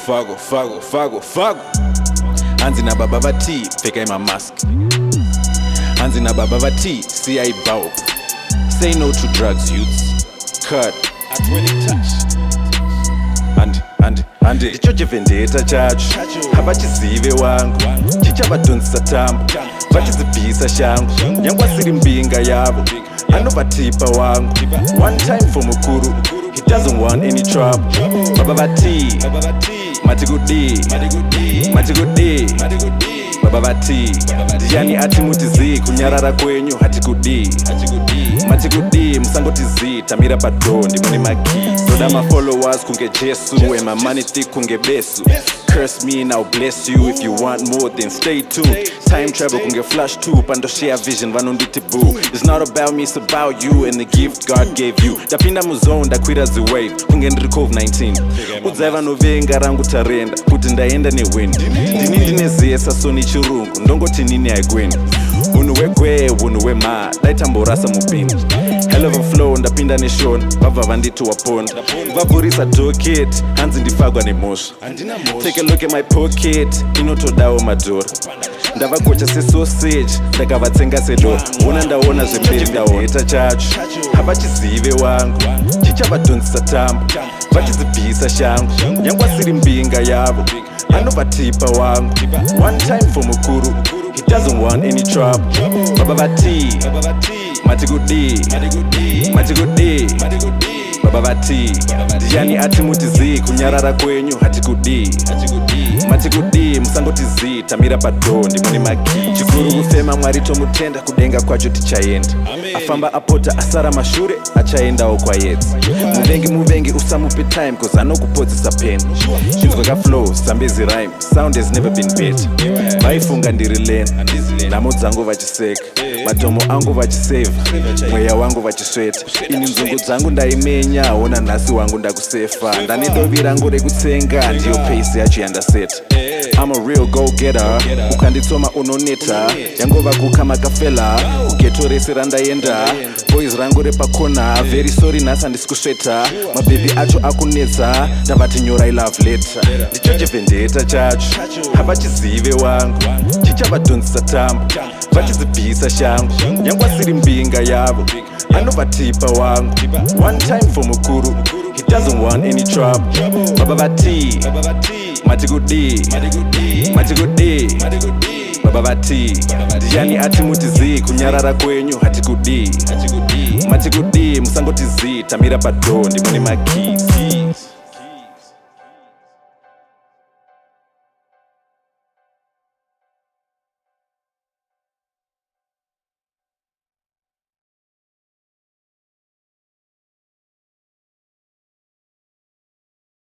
Fargo. Hanzi na baba ba tea, peka my mask. Hanzi na baba ba tea, see I bow. Say no to drugs, youths. Cut at when it touch. And ndichoje vendetta chacho havachizive wangu chichavadhonzisa tambo vachizibhisa shangu nyangwa siri mbinga yavo anovatipa wangu one time for mukuru he doesn't want any trouble baba ba tea matigudi baba ba tea ndiani ati mutizi kunyarara kwenyu hatikudi matigudi musangotizi tamira padondi mune maki doda ma followers kunge Jesu and my money thick kunge besu curse me and I'll bless you if you want more then stay tuned time travel kunge flash too pando share vision vanonditi boo it's not about me it's about you and the gift God gave you tapinda muzone ndakwira the wave kunge ndiri COVID-19 udzaiva novenga rangu tarenda kuti ndaenda newind ndini ndinezesa soni chirungu ndongoti nini haigweni unhu wegwe unhu wema daitamborasa mupindi hell of a flow ndapinda neshona vabva vanditi waponda vavhurisa docket hanzi ndifagwa nemhosva take a look at my pocket inotodawo madhora ndavagocha sesausage ndakavatsenga sedora ona ndaona zvemberi ndaheta chacho havachizive wangu chichavadhonzisa tambo vachizibhisa shangu nyangwa siri mbinga yavo anovatipa wangu one time for mukuru he doesn't want any trouble baba ba tea matigudi baba ba tea ndiani ati mutizi kunyarara kwenyu hatikudi matigudi musangotizi tamira padondi mune maki chikuru kufema mwari tomutenda kudenga kwacho tichaenda afamba apota asara mashure achaendawo kwayedzi muvengi usamupe time cause anokupodzesa pen chinzwa kaflow zambezi rhyme sound has never been better vaifunga ndiri lane nhamo dzangu vachiseka matomo angu vachiseva mweya wangu vachisveta ini nzungu dzangu ndaimenya ona nhasi wangu ndakusefa ndane dovi rangu rekutsenga ndiyo pace yacho yandaseta I'm a real go-getter ukanditsoma unoneta yangova kukama kafela kugeto rese randaenda boys rangu repakona very sorry nhasi handisi kusveta mabhebhi acho akunetsa ndavati nyorai love letter ndichoje vendetta chacho havachizive wangu chichavadhonzisa tambo vachizibhisa shangu nyangwa siri mbinga yavo anovatipa wangu one time for mukuru he doesn't want any trouble baba ba tea matigudi baba ba tea ndiani ati mutizi kunyarara kwenyu hatikudi matigudi musangotizi tamira padondi mune makisi